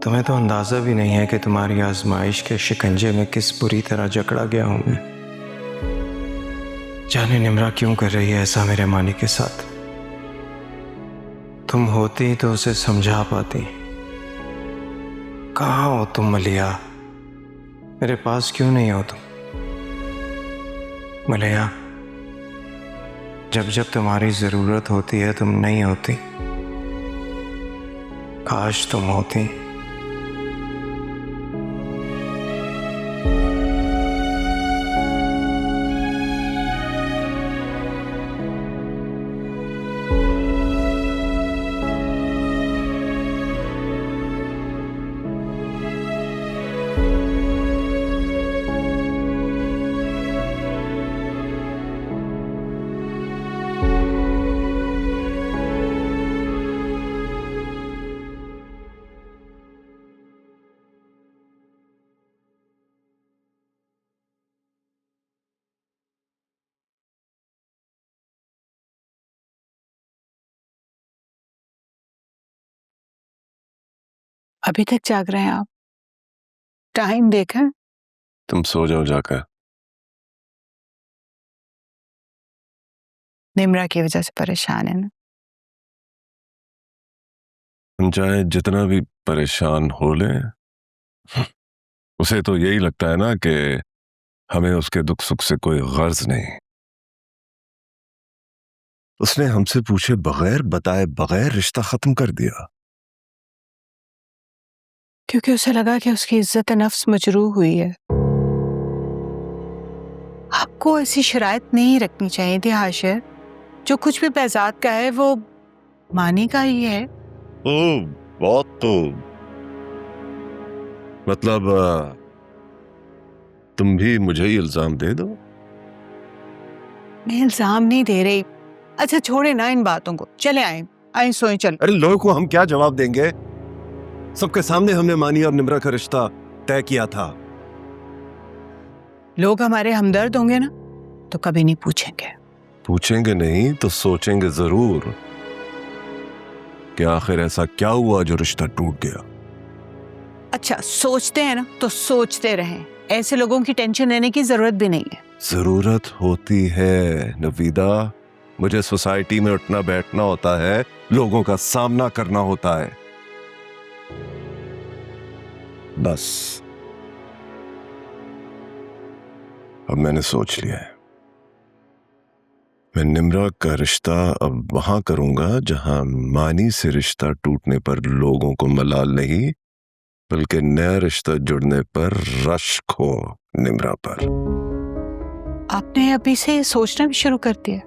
तुम्हें तो अंदाजा भी नहीं है कि तुम्हारी आजमाइश के शिकंजे में किस बुरी तरह जकड़ा गया हूं मैं। जाने निम्रा क्यों कर रही है ऐसा मेरे मानी के साथ। तुम होती तो उसे समझा पाती। कहाँ हो तुम मलिया? मेरे पास क्यों नहीं हो तुम? मलिया, जब जब तुम्हारी जरूरत होती है तुम नहीं होती। काश तुम होती। अभी तक जाग रहे हैं आप? टाइम देखा? तुम सो जाओ जाकर। निम्रा की वजह से परेशान है ना? हम चाहे जितना भी परेशान हो ले, उसे तो यही लगता है ना कि हमें उसके दुख सुख से कोई गर्ज नहीं। उसने हमसे पूछे बगैर बताए बगैर रिश्ता खत्म कर दिया। क्योंकि उसे लगा कि उसकी इज्जत नफ्स मजरूह हुई है। आपको ऐसी शराइत नहीं रखनी चाहिए थी हाशिर। जो कुछ भी पैजाद का है वो मानी का ही है। बहुत तो मतलब तुम भी मुझे ही इल्जाम दे दो। मैं इल्जाम नहीं दे रही। अच्छा छोड़े ना इन बातों को, चले आए सोए चल। अरे लोगों को हम क्या जवाब देंगे? सबके सामने हमने मानी और निम्रा का रिश्ता तय किया था। लोग हमारे हमदर्द होंगे ना तो कभी नहीं पूछेंगे। पूछेंगे नहीं तो सोचेंगे जरूर कि आखिर ऐसा क्या हुआ जो रिश्ता टूट गया। अच्छा सोचते हैं ना तो सोचते रहें। ऐसे लोगों की टेंशन लेने की जरूरत भी नहीं है। जरूरत होती है नवीदा। मुझे सोसाइटी में उठना बैठना होता है, लोगों का सामना करना होता है। बस अब मैंने सोच लिया है। मैं निम्रा का रिश्ता अब वहां करूंगा जहां मानी से रिश्ता टूटने पर लोगों को मलाल नहीं बल्कि नया रिश्ता जुड़ने पर रश्क हो निम्रा पर। आपने अभी से सोचना भी शुरू कर दिया?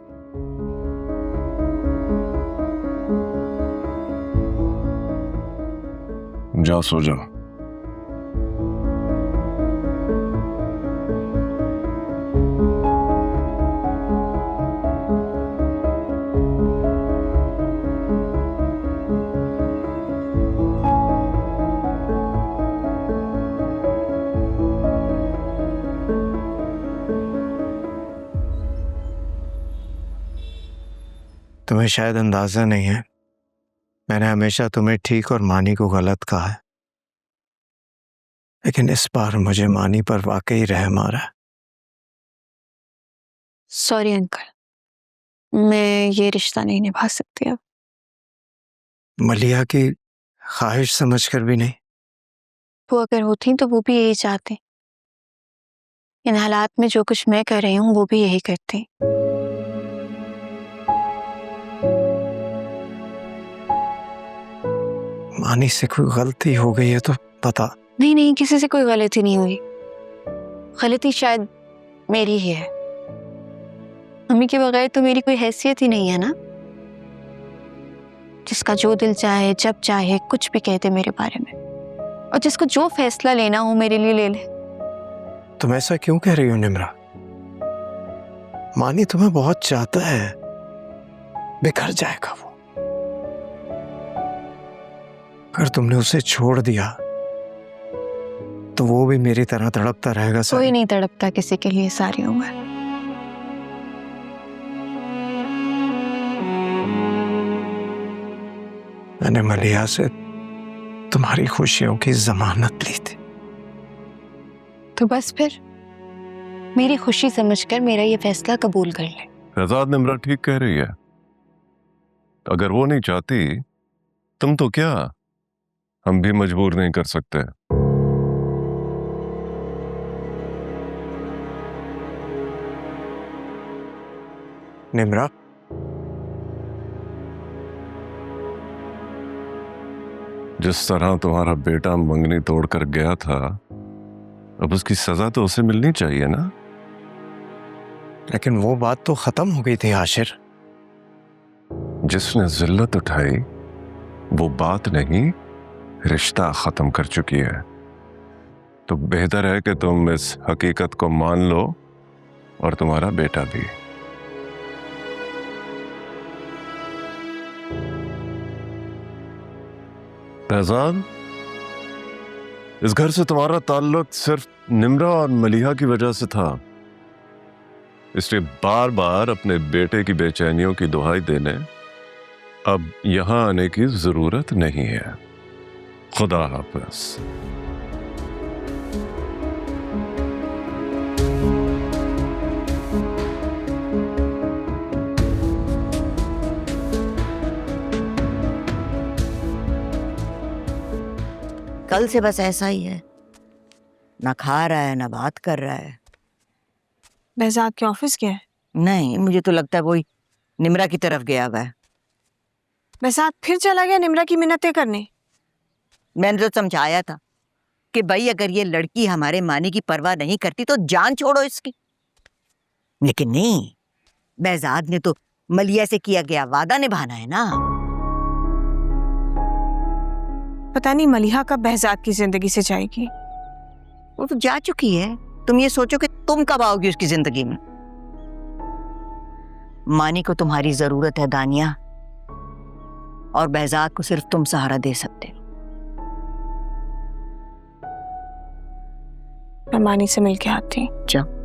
जाओ सो जाओ। तुम्हें शायद अंदाजा नहीं है, मैंने हमेशा तुम्हें ठीक और मानी को गलत कहा है, लेकिन इस बार मुझे मानी पर वाकई रहम आ रहा है। सॉरी अंकल, मैं ये रिश्ता नहीं निभा सकती अब। मलिया की ख्वाहिश समझकर भी नहीं? वो अगर होती तो वो भी यही चाहते। इन हालात में जो कुछ मैं कर रही हूँ वो भी यही करती। मानी से कोई गलती हो गई है तो पता नहीं नहीं, किसी से कोई गलती नहीं हुई। गलती शायद मेरी ही है। मम्मी के बगैर तो मेरी कोई हैसियत ही नहीं है ना। जिसका जो दिल चाहे जब चाहे कुछ भी कहते मेरे बारे में, और जिसको जो फैसला लेना हो मेरे लिए ले ले। तुम ऐसा क्यों कह रही हो निम्रा? मानी तुम्हें बहुत चाहता है, बिखर जाएगा वो। अगर तुमने उसे छोड़ दिया तो वो भी मेरी तरह तड़पता रहेगा। कोई नहीं तड़पता किसी के लिए सारी उम्र। मैंने मलिया से तुम्हारी खुशियों की जमानत ली थी। तो बस फिर मेरी खुशी समझकर मेरा ये फैसला कबूल कर ले। शहजाद निम्रा ठीक कह रही है। अगर वो नहीं चाहती, तुम तो क्या, हम भी मजबूर नहीं कर सकते। निम्रा, जिस तरह तुम्हारा बेटा मंगनी तोड़कर गया था, अब उसकी सजा तो उसे मिलनी चाहिए ना। लेकिन वो बात तो खत्म हो गई थी आशिर। जिसने जिल्लत उठाई वो बात नहीं, रिश्ता खत्म कर चुकी है। तो बेहतर है कि तुम इस हकीकत को मान लो, और तुम्हारा बेटा भी। फैजान, इस घर से तुम्हारा ताल्लुक सिर्फ निम्रा और मलिहा की वजह से था, इसलिए बार बार अपने बेटे की बेचैनियों की दुहाई देने अब यहां आने की जरूरत नहीं है। खुदा हाफिज। कल से बस ऐसा ही है, ना खा रहा है ना बात कर रहा है। बेहजाद के ऑफिस गया है? नहीं, मुझे तो लगता है वही निम्रा की तरफ गया हुआ है। बेहजाद फिर चला गया निम्रा की मिन्नतें करने। मैंने तो समझाया था कि भाई अगर ये लड़की हमारे मानी की परवाह नहीं करती तो जान छोड़ो इसकी, लेकिन नहीं, बेहजाद ने तो मलिया से किया गया वादा निभाना है ना। पता नहीं मलिहा कब बेहजाद की जिंदगी से जाएगी। वो तो जा चुकी है, तुम ये सोचो कि तुम कब आओगी उसकी जिंदगी में। मानी को तुम्हारी जरूरत है दानिया, और बेहजाद को सिर्फ तुम सहारा दे सकते हो। मैं मानी से मिलके आती। जाओ।